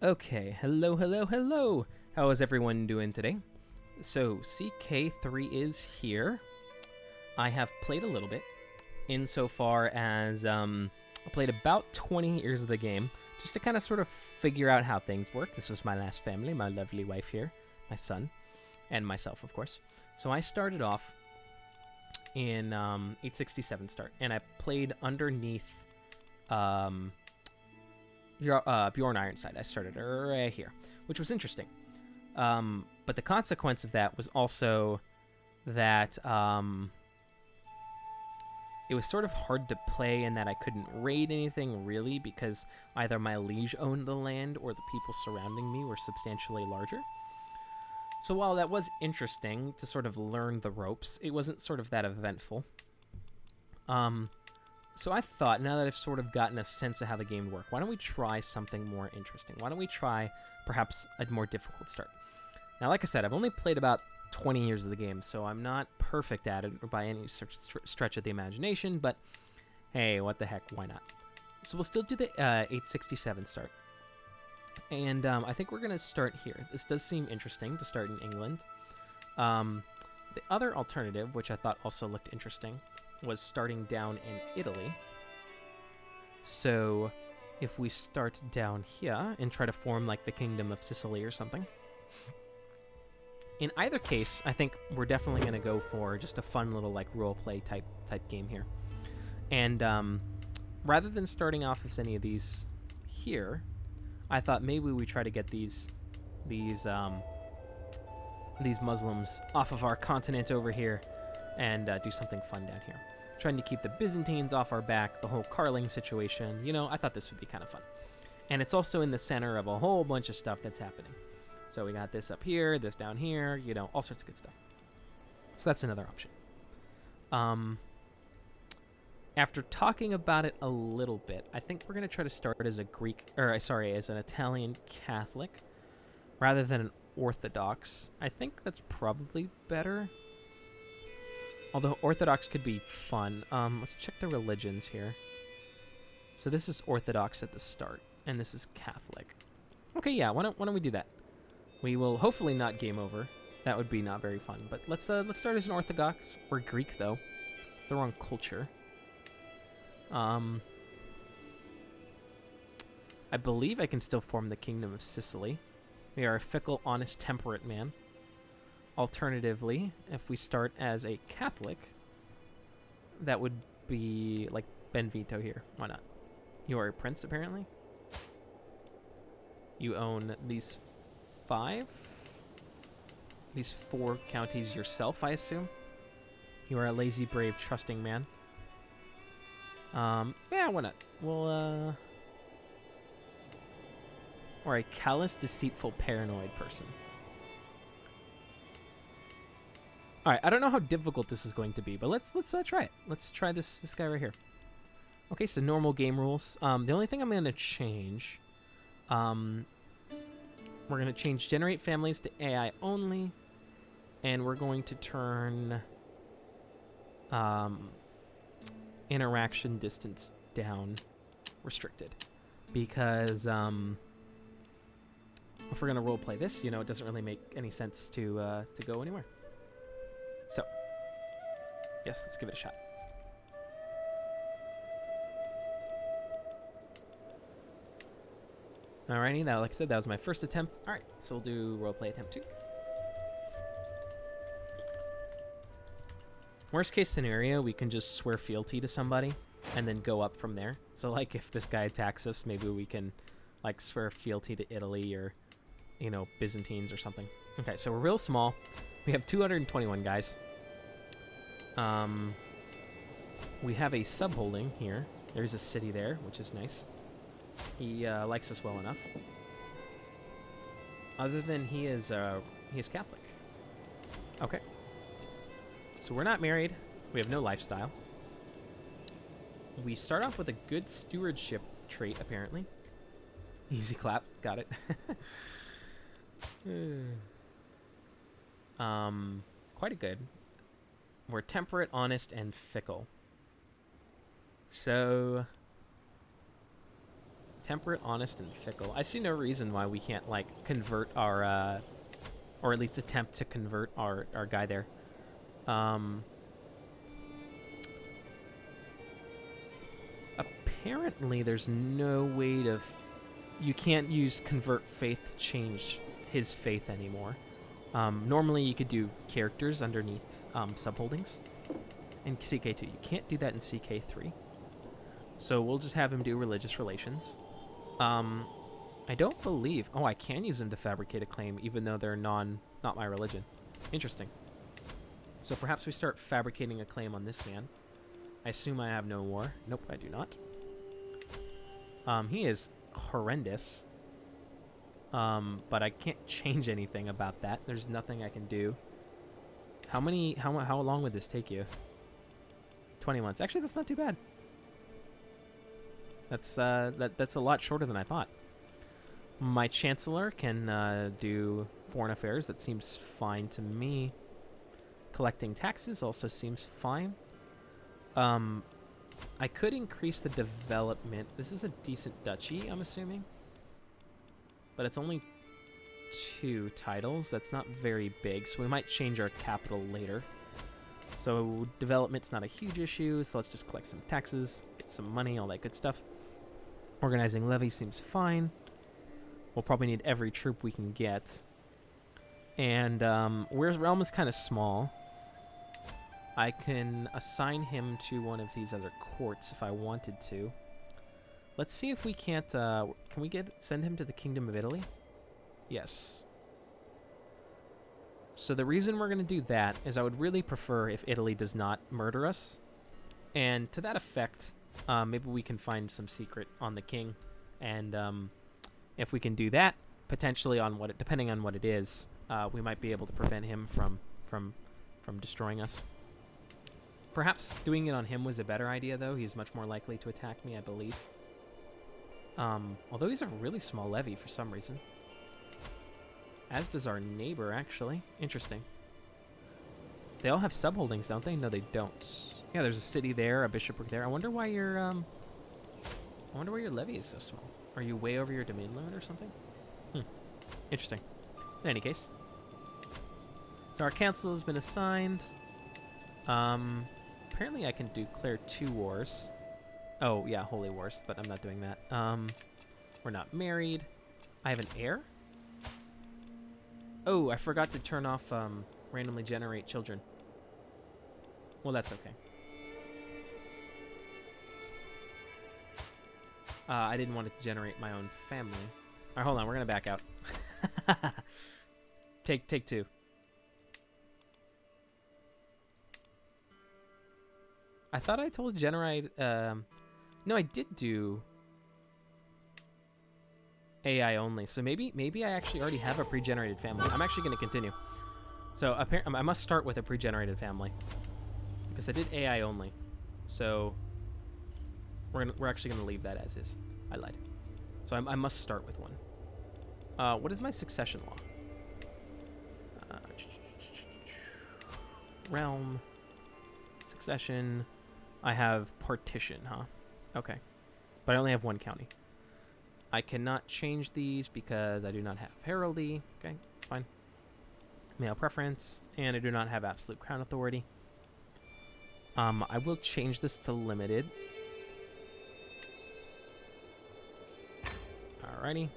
Okay, hello. How is everyone doing today? So, CK3 is here. I have played a little bit, insofar as I played about 20 years of the game, just to kind of sort of figure out how things work. This was my last family, my lovely wife here, my son, and myself, of course. So I started off in 867 start, and I played underneath Bjorn Ironside. I started right here, which was interesting. But the consequence of that was also that it was sort of hard to play in that I couldn't raid anything really because either my liege owned the land or the people surrounding me were substantially larger. So while that was interesting to sort of learn the ropes, it wasn't sort of that eventful. So I thought, now that I've sort of gotten a sense of how the game worked, why don't we try something more interesting? Why don't we try perhaps a more difficult start? Now, like I said, I've only played about 20 years of the game, so I'm not perfect at it by any stretch of the imagination, but hey, what the heck, why not? So we'll still do the 867 start. And I think we're going to start here. This does seem interesting to start in England. The other alternative, which I thought also looked interesting, was starting down in Italy. So if we start down here and try to form like the Kingdom of Sicily or something. In either case, I think we're definitely going to go for just a fun little like roleplay type game here. And rather than starting off with any of these here, I thought maybe we try to get these Muslims off of our continent over here and do something fun down here. Trying to keep the Byzantines off our back, the whole Karling situation. You know, I thought this would be kind of fun. And it's also in the center of a whole bunch of stuff that's happening. So we got this up here, this down here, you know, all sorts of good stuff. So that's another option. After talking about it a little bit, I think we're going to try to start as as an Italian Catholic rather than an Orthodox. I think that's probably better. Although Orthodox could be fun. Let's check the religions here. So this is Orthodox at the start, and this is Catholic. Okay, yeah, why don't we do that? We will hopefully not game over. That would be not very fun. But let's start as an Orthodox. We're Greek though. It's the wrong culture. I believe I can still form the Kingdom of Sicily. We are a fickle, honest, temperate man. Alternatively, if we start as a Catholic, that would be like Benveto here. Why not? You are a prince, apparently. You own these 4 counties yourself, I assume. You are a lazy, brave, trusting man. Yeah, why not? We'll, or a callous, deceitful, paranoid person. All right, I don't know how difficult this is going to be, but let's try it. Let's try this guy right here. Okay, so normal game rules. The only thing I'm going to change, we're going to change generate families to AI only, and we're going to turn interaction distance down restricted, because if we're going to roleplay this, you know, it doesn't really make any sense to go anywhere. So, yes, let's give it a shot. Alrighty, now, like I said, that was my first attempt. Alright, so we'll do roleplay attempt 2. Worst case scenario, we can just swear fealty to somebody and then go up from there. So, like, if this guy attacks us, maybe we can, like, swear fealty to Italy or, you know, Byzantines or something. Okay, so we're real small. We have 221 guys. We have a subholding here. There's a city there, which is nice. He likes us well enough. Other than he is Catholic. Okay. So we're not married. We have no lifestyle. We start off with a good stewardship trait, apparently. Easy clap. Got it. Quite a good. We're temperate, honest, and fickle. So Temperate, honest, and fickle. I see no reason why we can't, like, convert our, or at least attempt to convert our guy there. Apparently, there's no way to... you can't use convert faith to change his faith anymore. Normally, you could do characters underneath subholdings in CK2. You can't do that in CK3. So we'll just have him do religious relations. I don't believe... oh, I can use them to fabricate a claim, even though they're not my religion. Interesting. So perhaps we start fabricating a claim on this man. I assume I have no war. Nope, I do not. He is horrendous. But I can't change anything about that. There's nothing I can do. How long would this take you? 20 months. Actually, that's not too bad. That's a lot shorter than I thought. My chancellor can do foreign affairs. That seems fine to me. Collecting taxes also seems fine. I could increase the development. This is a decent duchy, I'm assuming. But it's only 2 titles. That's not very big, so we might change our capital later. So development's not a huge issue, so let's just collect some taxes, get some money, all that good stuff. Organizing levy seems fine. We'll probably need every troop we can get. And realm is kind of small. I can assign him to one of these other courts if I wanted to. Let's see if we can't... can we send him to the Kingdom of Italy? Yes. So the reason we're going to do that is I would really prefer if Italy does not murder us. And to that effect, maybe we can find some secret on the king. And if we can do that, potentially on depending on what it is, we might be able to prevent him from destroying us. Perhaps doing it on him was a better idea, though. He's much more likely to attack me, I believe. Although he's a really small levy for some reason. As does our neighbor, actually. Interesting. They all have subholdings, don't they? No, they don't. Yeah, there's a city there, a bishopric there. I wonder why your levy is so small. Are you way over your domain limit or something? Interesting. In any case. So our council has been assigned. Apparently I can declare 2 wars. Oh, yeah, holy wars, but I'm not doing that. We're not married. I have an heir? Oh, I forgot to turn off randomly generate children. Well, that's okay. I didn't want it to generate my own family. All right, hold on. We're going to back out. Take 2. I thought I told generate... no, I did do AI only. So maybe I actually already have a pre-generated family. I'm actually going to continue. So I must start with a pre-generated family because I did AI only. So we're actually going to leave that as is. I lied. So I must start with one. What is my succession law? Realm. Succession. I have partition, huh? Okay. But I only have 1 county. I cannot change these because I do not have heraldry. Okay, it's fine. Male preference. And I do not have absolute crown authority. I will change this to limited. Alrighty.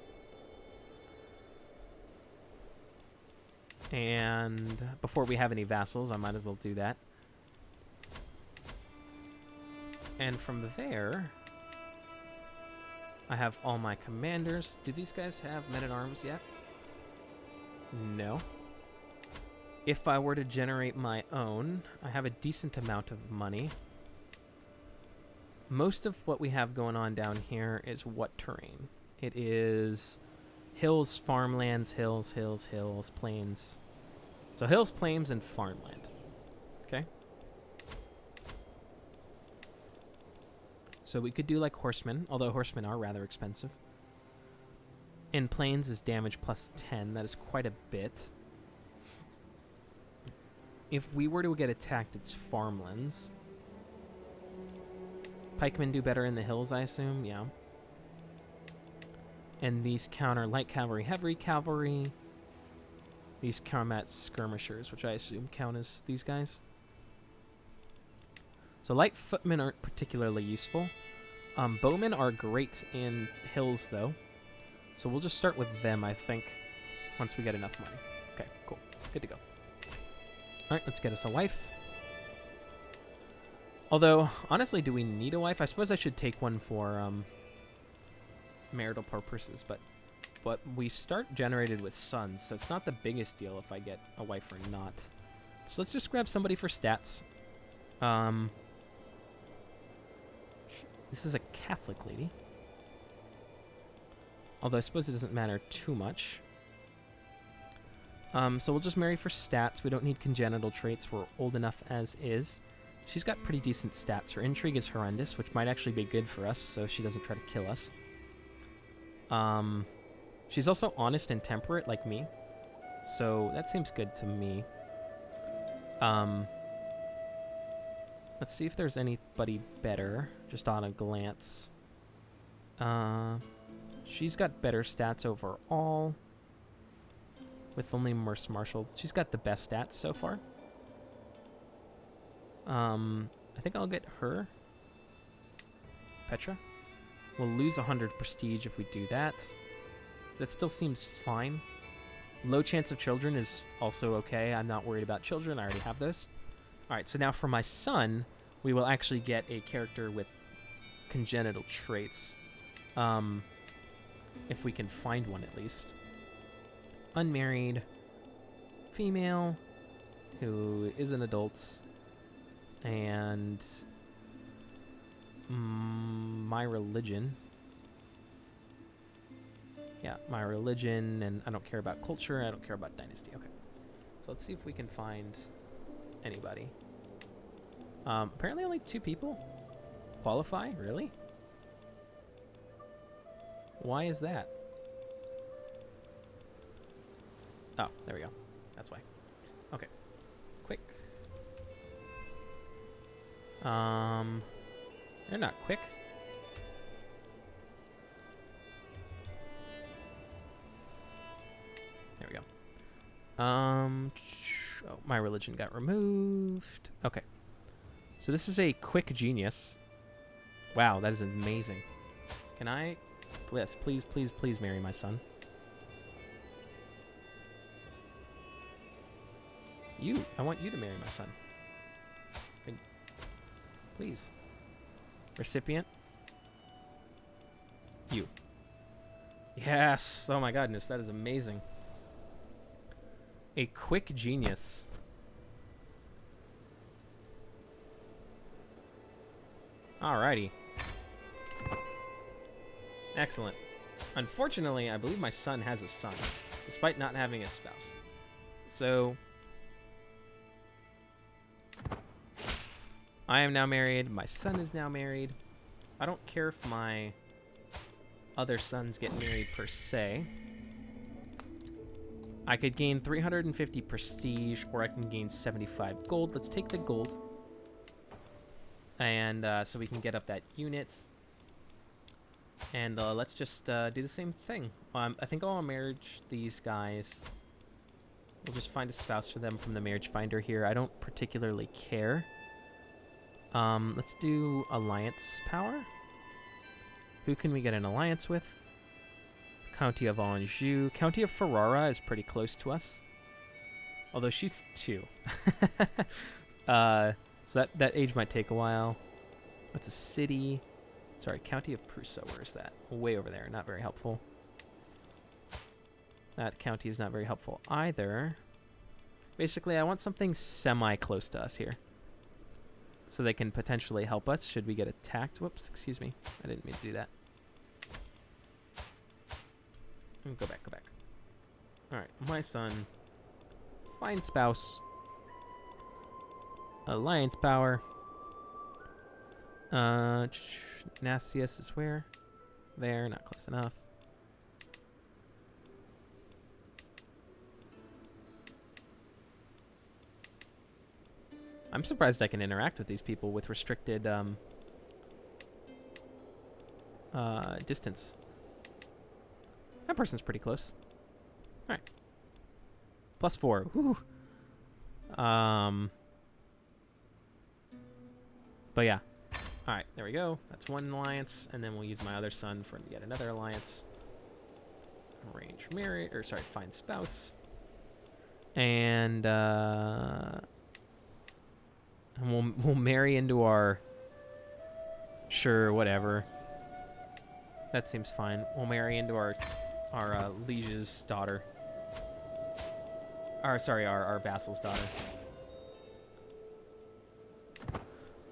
And before we have any vassals, I might as well do that. And from there, I have all my commanders. Do these guys have men-at-arms yet? No. If I were to generate my own, I have a decent amount of money. Most of what we have going on down here is what terrain? It is hills, farmlands, hills, plains. So hills, plains, and farmland. Okay. So we could do like horsemen, although horsemen are rather expensive. And plains is damage plus 10. That is quite a bit. If we were to get attacked, it's farmlands. Pikemen do better in the hills, I assume. Yeah. And these counter light cavalry, heavy cavalry. These combat skirmishers, which I assume count as these guys. So light footmen aren't particularly useful. Bowmen are great in hills, though. So we'll just start with them, I think, once we get enough money. Okay, cool. Good to go. All right, let's get us a wife. Although, honestly, do we need a wife? I suppose I should take one for marital purposes, but we start generated with sons, so it's not the biggest deal if I get a wife or not. So let's just grab somebody for stats. This is a Catholic lady. Although I suppose it doesn't matter too much. So we'll just marry for stats. We don't need congenital traits. We're old enough as is. She's got pretty decent stats. Her intrigue is horrendous, which might actually be good for us, so she doesn't try to kill us. She's also honest and temperate, like me. So that seems good to me. Let's see if there's anybody better, just on a glance. She's got better stats overall. With only Merce Marshal. She's got the best stats so far. I think I'll get her. Petra. We'll lose 100 prestige if we do that. That still seems fine. Low chance of children is also okay. I'm not worried about children. I already have those. All right, so now for my son, we will actually get a character with congenital traits. If we can find one at least. Unmarried. Female. Who is an adult. And my religion. Yeah, my religion, and I don't care about culture, I don't care about dynasty. Okay. So let's see if we can find anybody. Apparently only 2 people qualify? Really? Why is that? Oh, there we go. That's why. Okay. Quick. They're not quick. There we go. Oh, my religion got removed. Okay. So this is a quick genius. Wow, that is amazing. Can I... Yes, please, please, please marry my son. I want you to marry my son. Please. Recipient. You. Yes! Oh my goodness, that is amazing. A quick genius. Alrighty. Excellent. Unfortunately, I believe my son has a son, despite not having a spouse. So... I am now married. My son is now married. I don't care if my other sons get married per se. I could gain 350 prestige, or I can gain 75 gold. Let's take the gold. And so we can get up that unit. And let's just do the same thing. I think I'll marriage these guys. We'll just find a spouse for them from the marriage finder here. I don't particularly care. Let's do alliance power. Who can we get an alliance with? County of Anjou. County of Ferrara is pretty close to us. Although she's 2. So that age might take a while. That's a city. Sorry, County of Prusa. Where is that? Way over there. Not very helpful. That county is not very helpful either. Basically, I want something semi-close to us here. So they can potentially help us should we get attacked. Whoops, excuse me. I didn't mean to do that. Go back, go back. Alright, my son. Find spouse. Alliance power. Nastius is where? There, not close enough. I'm surprised I can interact with these people with restricted distance. That person's pretty close. All right. +4. Whew. But yeah. All right, there we go. That's one alliance, and then we'll use my other son for yet another alliance. Arrange marriage, or sorry, find spouse. And we'll marry into our, sure, whatever. That seems fine. We'll marry into our liege's daughter. Our vassal's daughter.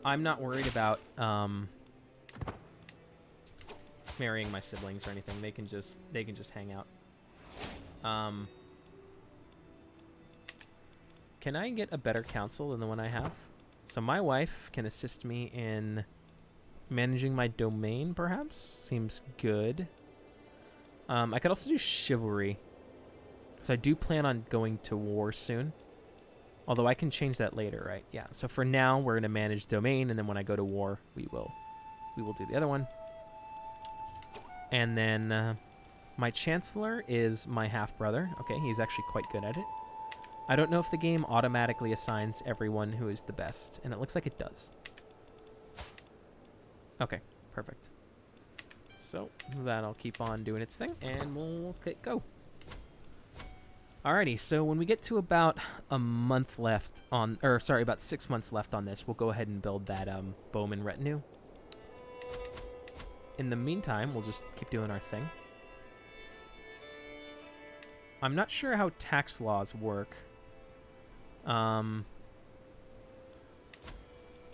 I'm not worried about marrying my siblings or anything. They can just hang out. Can I get a better council than the one I have? So my wife can assist me in managing my domain, perhaps? Seems good. I could also do chivalry. So I do plan on going to war soon. Although I can change that later, right? Yeah. So for now, we're going to manage domain, and then when I go to war, we will do the other one. And then my chancellor is my half-brother. Okay, he's actually quite good at it. I don't know if the game automatically assigns everyone who is the best, and it looks like it does. Okay, perfect. So that'll keep on doing its thing, and we'll go. Alrighty, so when we get to about a month left on, or sorry, about 6 months left on this, we'll go ahead and build that bowman retinue. In the meantime, we'll just keep doing our thing. I'm not sure how tax laws work in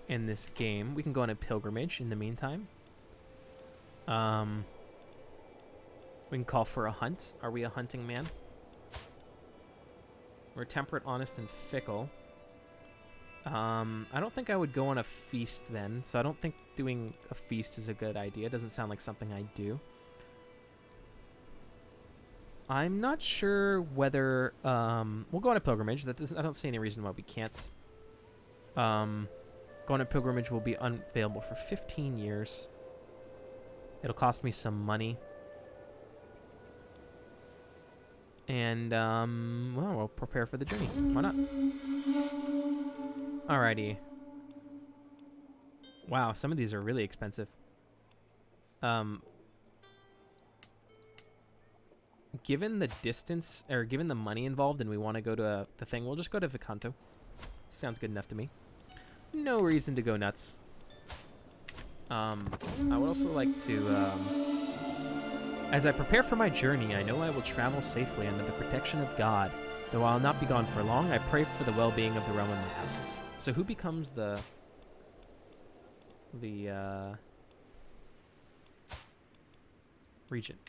this game. We can go on a pilgrimage in the meantime. We can call for a hunt. Are we a hunting man? We're temperate, honest, and fickle. I don't think I would go on a feast then, so I don't think doing a feast is a good idea. It doesn't sound like something I do. I'm not sure whether... we'll go on a pilgrimage. I don't see any reason why we can't. Go on a pilgrimage will be unavailable for 15 years. It'll cost me some money. And, well, we'll prepare for the journey. Why not? Alrighty. Wow, some of these are really expensive. Given the distance, or given the money involved and we want to go to the thing, we'll just go to Vicanto. Sounds good enough to me. No reason to go nuts. I would also like to, as I prepare for my journey, I know I will travel safely under the protection of God. Though I'll not be gone for long, I pray for the well-being of the realm in my absence. So who becomes the regent?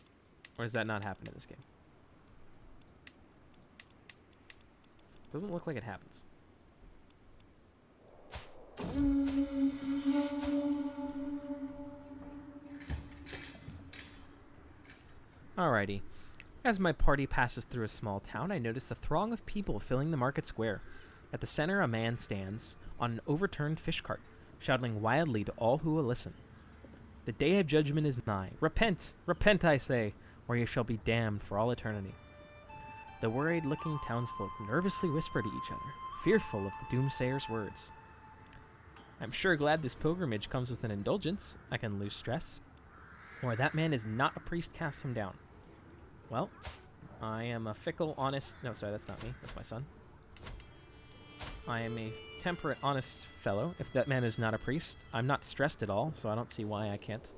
Or does that not happen in this game? Doesn't look like it happens. Alrighty. As my party passes through a small town, I notice a throng of people filling the market square. At the center, a man stands on an overturned fish cart, shouting wildly to all who will listen. The day of judgment is nigh. Repent! Repent, I say, or you shall be damned for all eternity. The worried-looking townsfolk nervously whisper to each other, fearful of the doomsayer's words. I'm sure glad this pilgrimage comes with an indulgence, I can lose stress. Or that man is not a priest, cast him down. Well, I am a fickle, honest... No, sorry, that's not me. That's my son. I am a temperate, honest fellow. If that man is not a priest, I'm not stressed at all, so I don't see why I can't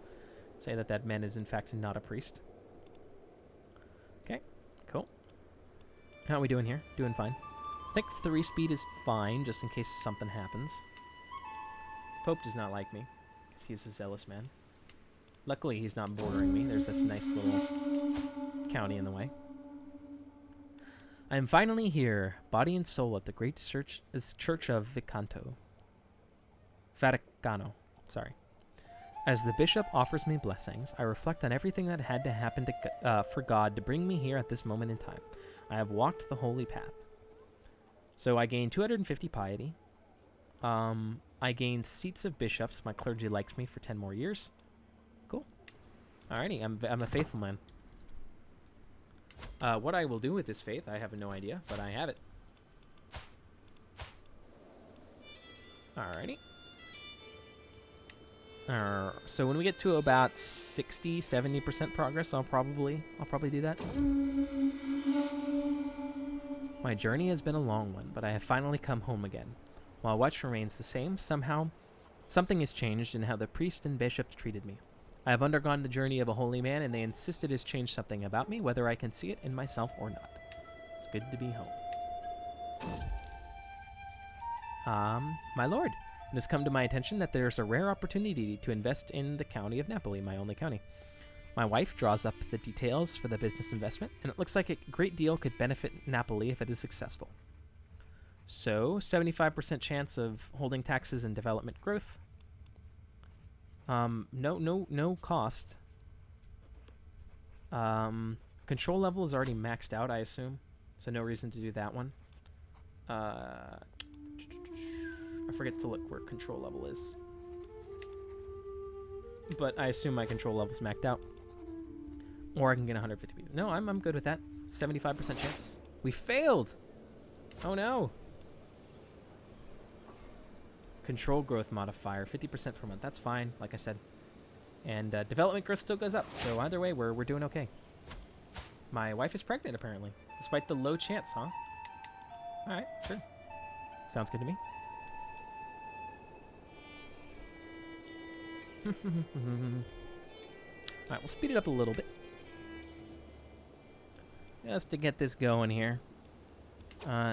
say that that man is, in fact, not a priest. Okay, cool. How are we doing here? Doing fine. I think 3 speed is fine, just in case something happens. Pope does not like me, because he's a zealous man. Luckily, he's not bordering me. There's this nice little county in the way. I am finally here, body and soul, at the great church of Vaticano. Sorry. As the bishop offers me blessings, I reflect on everything that had to happen for God to bring me here at this moment in time. I have walked the holy path. So I gained 250 piety. I gained seats of bishops. My clergy likes me for 10 more years. Cool. Alrighty, I'm a faithful man. What I will do with this faith, I have no idea, but I have it. Alrighty. So when we get to about 60, 70% progress, I'll probably do that. My journey has been a long one, but I have finally come home again. While much remains the same, somehow something has changed in how the priest and bishops treated me. I have undergone the journey of a holy man, and they insist it has changed something about me, whether I can see it in myself or not. It's good to be home. My lord, it has come to my attention that there's a rare opportunity to invest in the county of Napoli, my only county. My wife draws up the details for the business investment, and it looks like a great deal could benefit Napoli if it is successful. So, 75% chance of holding taxes and development growth. No cost. Control level is already maxed out, I assume. So no reason to do that one. I forget to look where control level is. But I assume my control level's maxed out. Or I can get 150 people. No, I'm good with that. 75% chance. We failed! Oh no! Control growth modifier, 50% per month. That's fine, like I said. And development growth still goes up. So either way, we're doing okay. My wife is pregnant, apparently. Despite the low chance, huh? Alright, sure. Sounds good to me. Alright, we'll speed it up a little bit. Just to get this going here.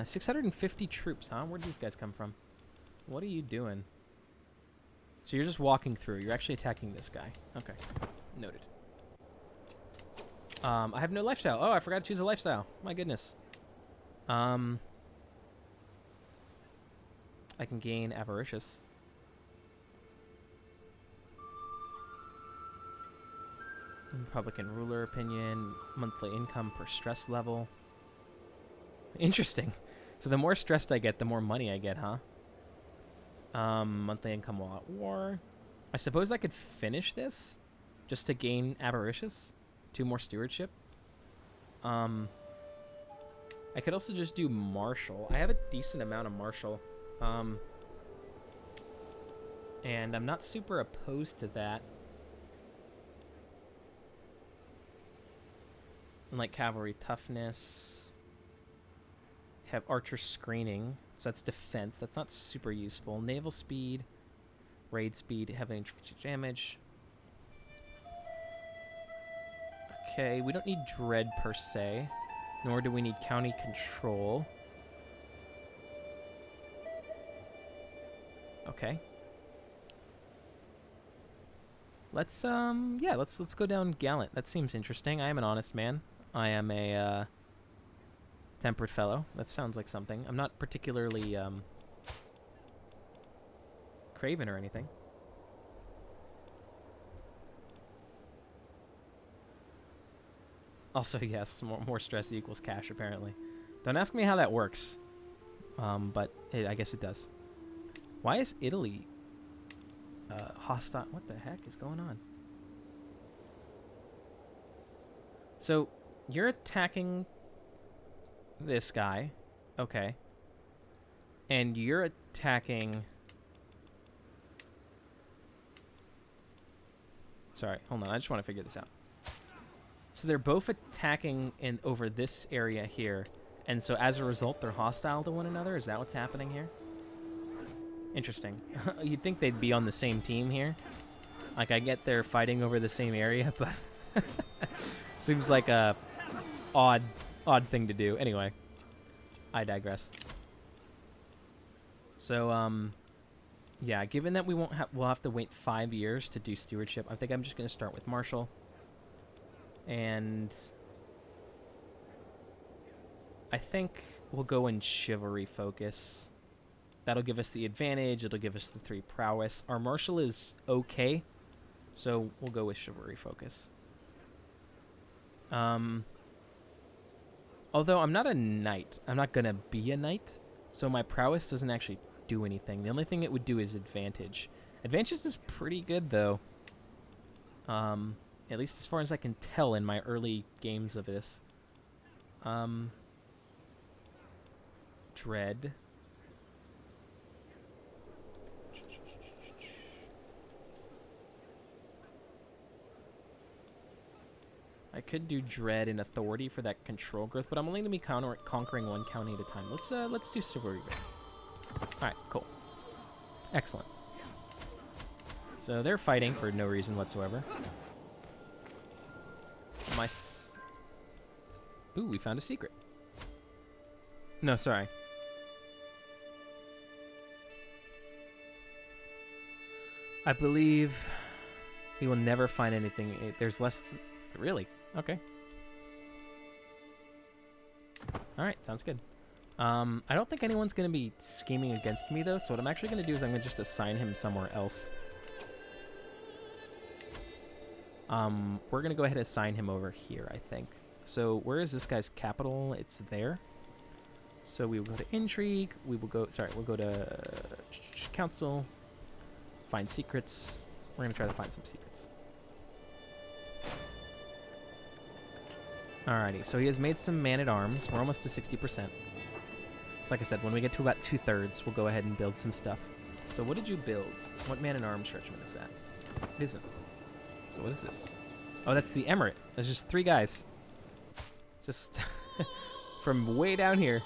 650 troops, huh? Where'd these guys come from? What are you doing? So you're just walking through. You're actually attacking this guy. Okay. Noted. I have no lifestyle. Oh, I forgot to choose a lifestyle. My goodness. I can gain avaricious. Republican ruler opinion. Monthly income per stress level. Interesting. So the more stressed I get, the more money I get, huh? Monthly income while at war. I suppose I could finish this just to gain avaricious. 2 more stewardship. I could also just do martial. I have a decent amount of martial. And I'm not super opposed to that. And like cavalry toughness. Have archer screening. So that's defense. That's not super useful. Naval speed. Raid speed. Heavy infantry damage. Okay, we don't need dread per se. Nor do we need county control. Okay. Let's go down gallant. That seems interesting. I am an honest man. I am a temperate fellow. That sounds like something. I'm not particularly craven or anything. Also, yes, more stress equals cash, apparently. Don't ask me how that works. But I guess it does. Why is Italy hostile? What the heck is going on? So, you're attacking this guy. Okay. And you're attacking... Sorry, hold on. I just want to figure this out. So they're both attacking over this area here. And so as a result, they're hostile to one another? Is that what's happening here? Interesting. You'd think they'd be on the same team here. Like, I get they're fighting over the same area, but... seems like a odd thing to do. Anyway, I digress. So, yeah, given that we'll have to wait 5 years to do stewardship, I think I'm just going to start with martial. And I think we'll go in Chivalry Focus. That'll give us the advantage. It'll give us the 3 prowess. Our martial is okay, so we'll go with Chivalry Focus. Although I'm not a knight. I'm not going to be a knight, so my prowess doesn't actually do anything. The only thing it would do is advantage. Advantage is pretty good, though. At least as far as I can tell in my early games of this. Dread. I could do Dread and Authority for that control growth, but I'm only going to be conquering one county at a time. Let's do Chivalry. All right, cool. Excellent. So they're fighting for no reason whatsoever. Ooh, we found a secret. No, sorry. I believe we will never find anything. There's less... Really? Okay. Alright, sounds good. I don't think anyone's going to be scheming against me, though, so what I'm actually going to do is I'm going to just assign him somewhere else. We're going to go ahead and assign him over here, I think. So where is this guy's capital? It's there. So we will go to Intrigue. We'll go to Council. Find secrets. We're going to try to find some secrets. Alrighty, so he has made some man-at-arms. We're almost to 60%. So like I said, when we get to about 2/3, we'll go ahead and build some stuff. So what did you build? What man-at-arms regiment is that? It isn't. So what is this? Oh, that's the Emirate. There's just 3 guys. Just from way down here.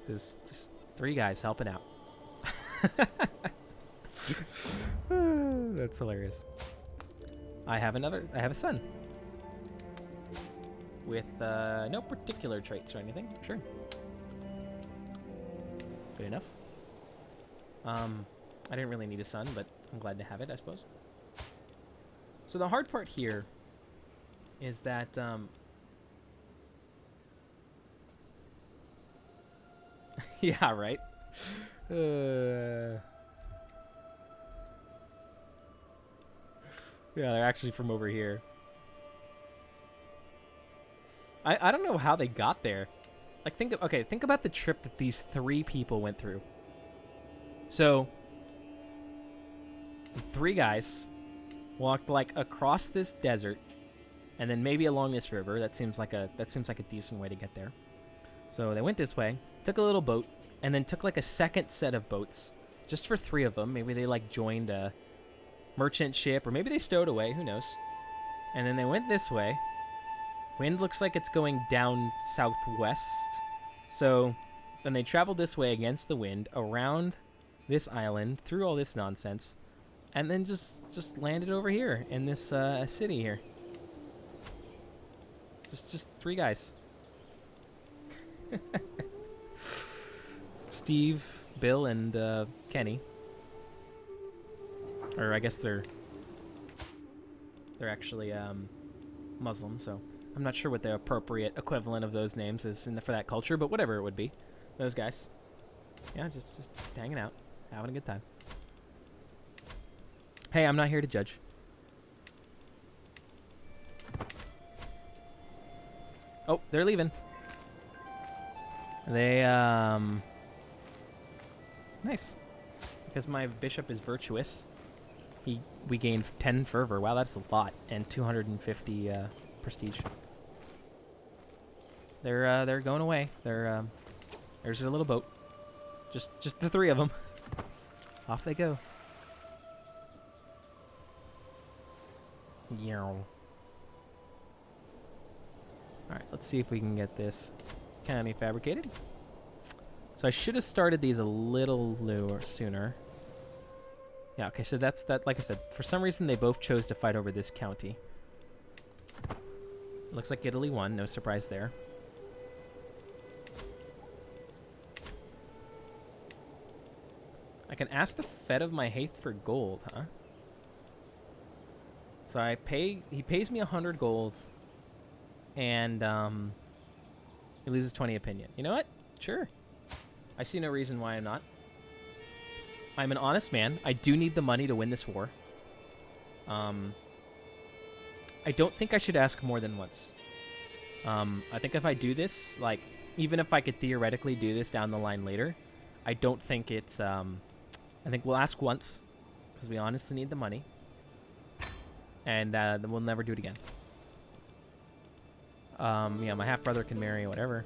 Just 3 guys helping out. That's hilarious. I have a son. With no particular traits or anything. Sure. Good enough. I didn't really need a son, but I'm glad to have it, I suppose. So the hard part here is that yeah, right? Yeah, they're actually from over here. I don't know how they got there. Like, think about the trip that these 3 people went through. So, 3 guys walked like across this desert, and then maybe along this river. That seems like a decent way to get there. So they went this way, took a little boat, and then took like a second set of boats, just for 3 of them. Maybe they like joined a merchant ship, or maybe they stowed away. Who knows? And then they went this way. Wind looks like it's going down southwest. So then they traveled this way against the wind, around this island, through all this nonsense, and then just landed over here in this city here. Just 3 guys. Steve, Bill, and Kenny. Or I guess they're actually Muslim, so I'm not sure what the appropriate equivalent of those names is for that culture, but whatever it would be. Those guys. Yeah, just hanging out, having a good time. Hey, I'm not here to judge. Oh, they're leaving. They, nice. Because my bishop is virtuous, we gained 10 fervor. Wow, that's a lot. And 250 prestige. They're going away. There's their little boat. Just the 3 of them. Off they go. All right, let's see if we can get this county fabricated. So I should have started these a little sooner. Yeah, okay, so that's that. Like I said, for some reason they both chose to fight over this county. Looks like Italy won. No surprise there. I can ask the Fed of my Haith for gold, huh? So he pays me 100 gold, and he loses 20 opinion. You know what? Sure. I see no reason why I'm not. I'm an honest man. I do need the money to win this war. I don't think I should ask more than once. I think if I do this, like, even if I could theoretically do this down the line later, I don't think it's, I think we'll ask once, because we honestly need the money. And then we'll never do it again. Yeah, my half-brother can marry, whatever.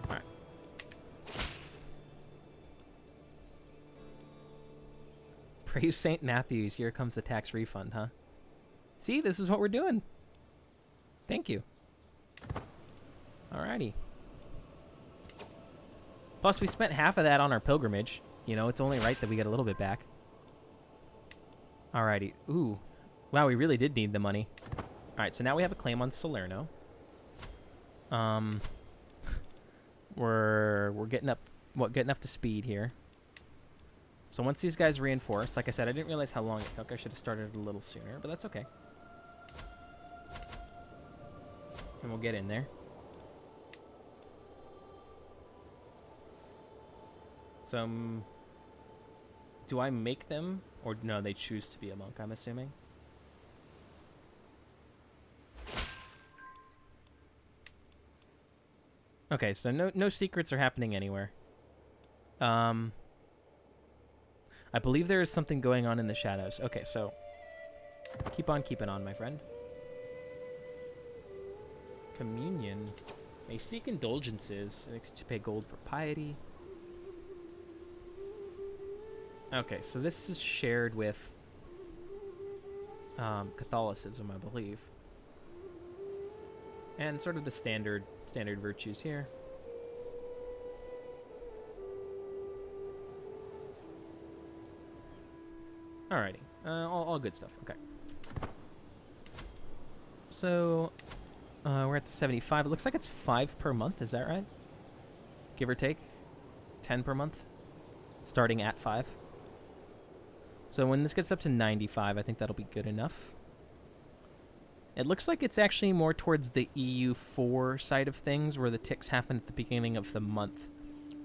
Alright. Praise St. Matthews, here comes the tax refund, huh? See, this is what we're doing. Thank you. Alrighty. Plus, we spent half of that on our pilgrimage. You know, it's only right that we get a little bit back. Alrighty. Ooh. Wow, we really did need the money. Alright, so now we have a claim on Salerno. We're getting up to speed here. So once these guys reinforce, like I said, I didn't realize how long it took. I should have started a little sooner, but that's okay. And we'll get in there. So, do I make them? Or no, they choose to be a monk, I'm assuming. Okay, so no secrets are happening anywhere. I believe there is something going on in the shadows. Okay, so keep on keeping on, my friend. Communion. May seek indulgences to pay gold for piety. Okay, so this is shared with Catholicism, I believe. And sort of the standard virtues here. Alrighty. All good stuff. Okay. So, we're at the 75. It looks like it's 5 per month. Is that right? Give or take? 10 per month? Starting at 5. So when this gets up to 95, I think that'll be good enough. It looks like it's actually more towards the EU4 side of things, where the ticks happen at the beginning of the month,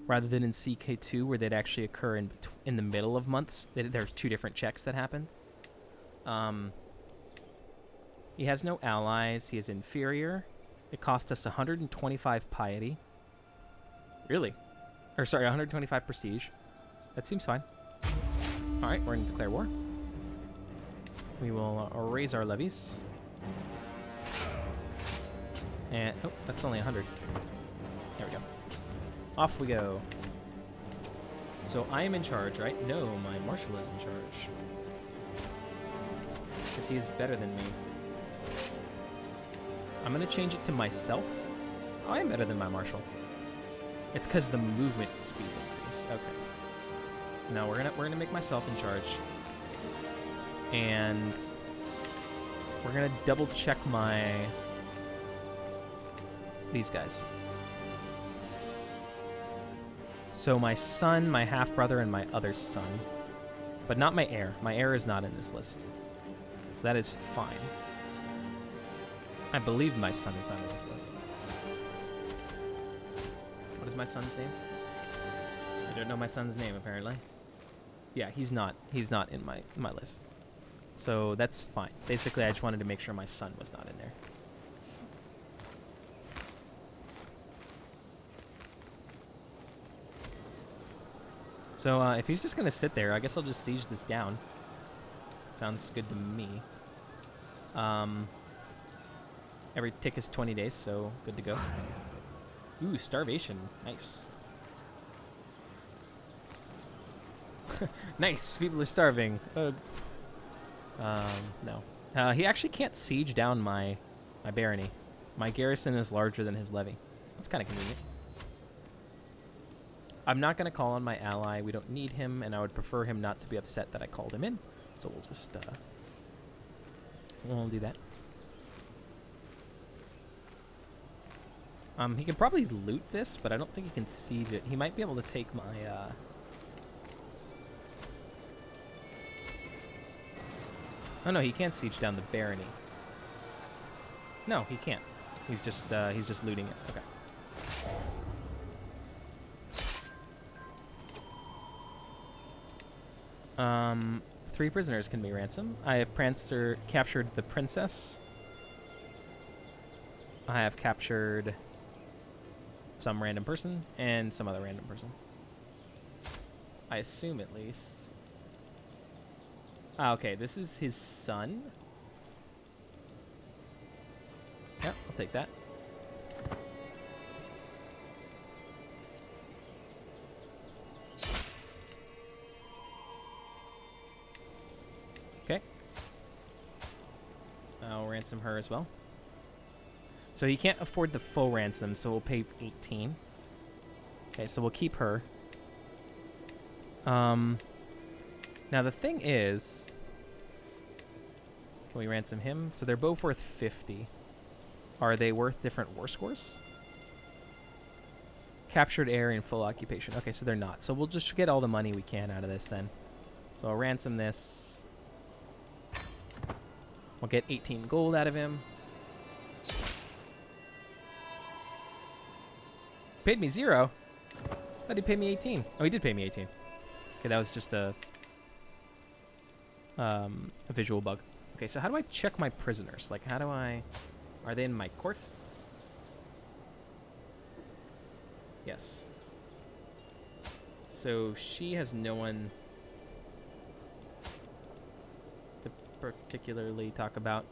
rather than in CK2, where they'd actually occur in the middle of months. There's 2 different checks that happened. He has no allies. He is inferior. It cost us 125 piety. Really? Or sorry, 125 prestige. That seems fine. Alright, we're going to declare war. We will raise our levies. And, oh, that's only 100. There we go. Off we go. So I am in charge, right? No, my marshal is in charge. Because he is better than me. I'm going to change it to myself. Oh, I am better than my marshal. It's because the movement speed increase. Okay. No, we're gonna make myself in charge. And we're gonna double check these guys. So my son, my half-brother, and my other son. But not my heir. My heir is not in this list. So that is fine. I believe my son is not in this list. What is my son's name? I don't know my son's name, apparently. Yeah, he's not in my list. So that's fine. Basically, I just wanted to make sure my son was not in there. So if he's just going to sit there, I guess I'll just siege this down. Sounds good to me. Every tick is 20 days, so good to go. Ooh, starvation. Nice. Nice. People are starving. No. He actually can't siege down my barony. My garrison is larger than his levy. That's kind of convenient. I'm not going to call on my ally. We don't need him, and I would prefer him not to be upset that I called him in. So we'll just we'll do that. He can probably loot this, but I don't think he can siege it. He might be able to take my Oh no, he can't siege down the barony. No, he can't. He's just looting it. Okay. 3 prisoners can be ransomed. I have captured the princess. I have captured some random person and some other random person. I assume, at least. Ah, okay, this is his son. Yep, I'll take that. Okay. I'll ransom her as well. So he can't afford the full ransom, so we'll pay 18. Okay, so we'll keep her. Now the thing is, can we ransom him? So they're both worth 50. Are they worth different war scores? Captured area and full occupation. Okay, so they're not. So we'll just get all the money we can out of this then. So I'll ransom this. We'll get 18 gold out of him. Paid me 0. Thought he paid me 18. Oh, he did pay me 18. Okay, that was just a visual bug. Okay, so how do I check my prisoners? Like, how do I... Are they in my court? Yes. So she has no one to particularly talk about.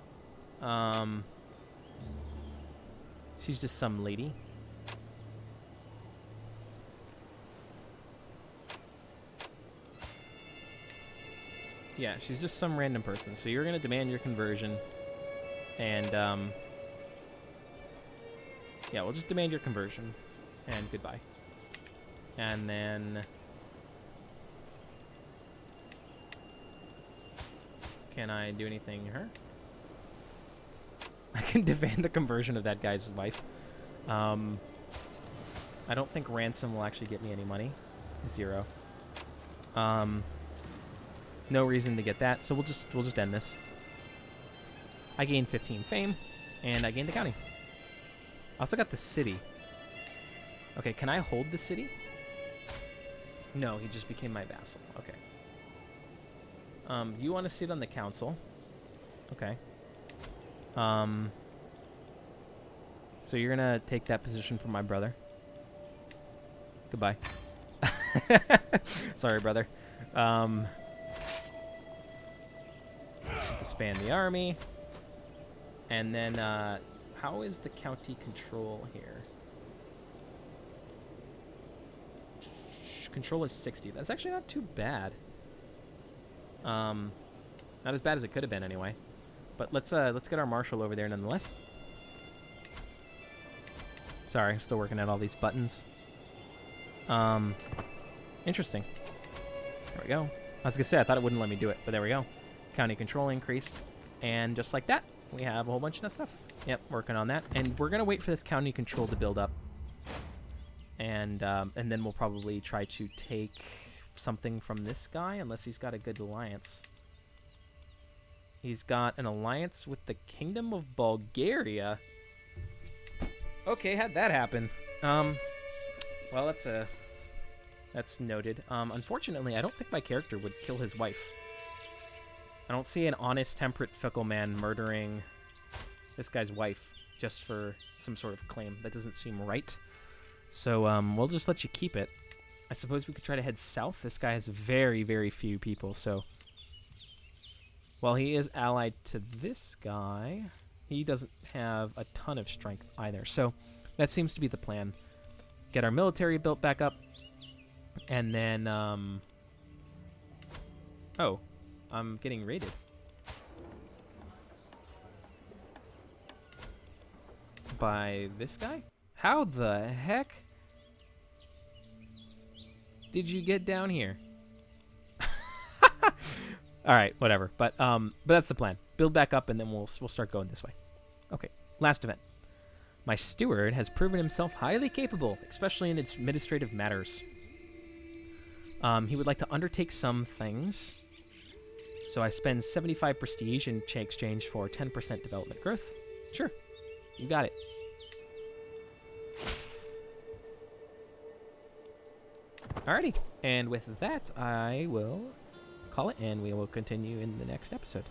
She's just some lady. Yeah, she's just some random person. So you're going to demand your conversion. And, yeah, we'll just demand your conversion. And goodbye. And then... Can I do anything to her? I can demand the conversion of that guy's wife. I don't think ransom will actually get me any money. 0. No reason to get that, so we'll just end this. I gained 15 fame, and I gained a county. I also got the city. Okay, can I hold the city? No, he just became my vassal. Okay. You want to sit on the council. Okay. So you're going to take that position from my brother. Goodbye. Sorry, brother. Disband the army. And then, how is the county control here? Control is 60. That's actually not too bad. Not as bad as it could have been anyway. But let's get our marshal over there nonetheless. Sorry, I'm still working at all these buttons. Interesting. There we go. I was gonna say I thought it wouldn't let me do it, but there we go. County control increase, and just like that, we have a whole bunch of that stuff. Yep, working on that, and we're gonna wait for this county control to build up, and then we'll probably try to take something from this guy, unless he's got a good alliance. He's got an alliance with the Kingdom of Bulgaria. Okay, how'd that happen? Well, that's noted. Unfortunately, I don't think my character would kill his wife. I don't see an honest, temperate, fickle man murdering this guy's wife just for some sort of claim. That doesn't seem right. So, we'll just let you keep it. I suppose we could try to head south. This guy has very, very few people, so... While he is allied to this guy, he doesn't have a ton of strength either. So, that seems to be the plan. Get our military built back up, and then, oh, I'm getting raided. By this guy? How the heck did you get down here? All right, whatever. But that's the plan. Build back up, and then we'll start going this way. Okay, last event. My steward has proven himself highly capable, especially in administrative matters. He would like to undertake some things. So I spend 75 prestige in exchange for 10% development growth. Sure, you got it. Alrighty, and with that, I will call it, and we will continue in the next episode.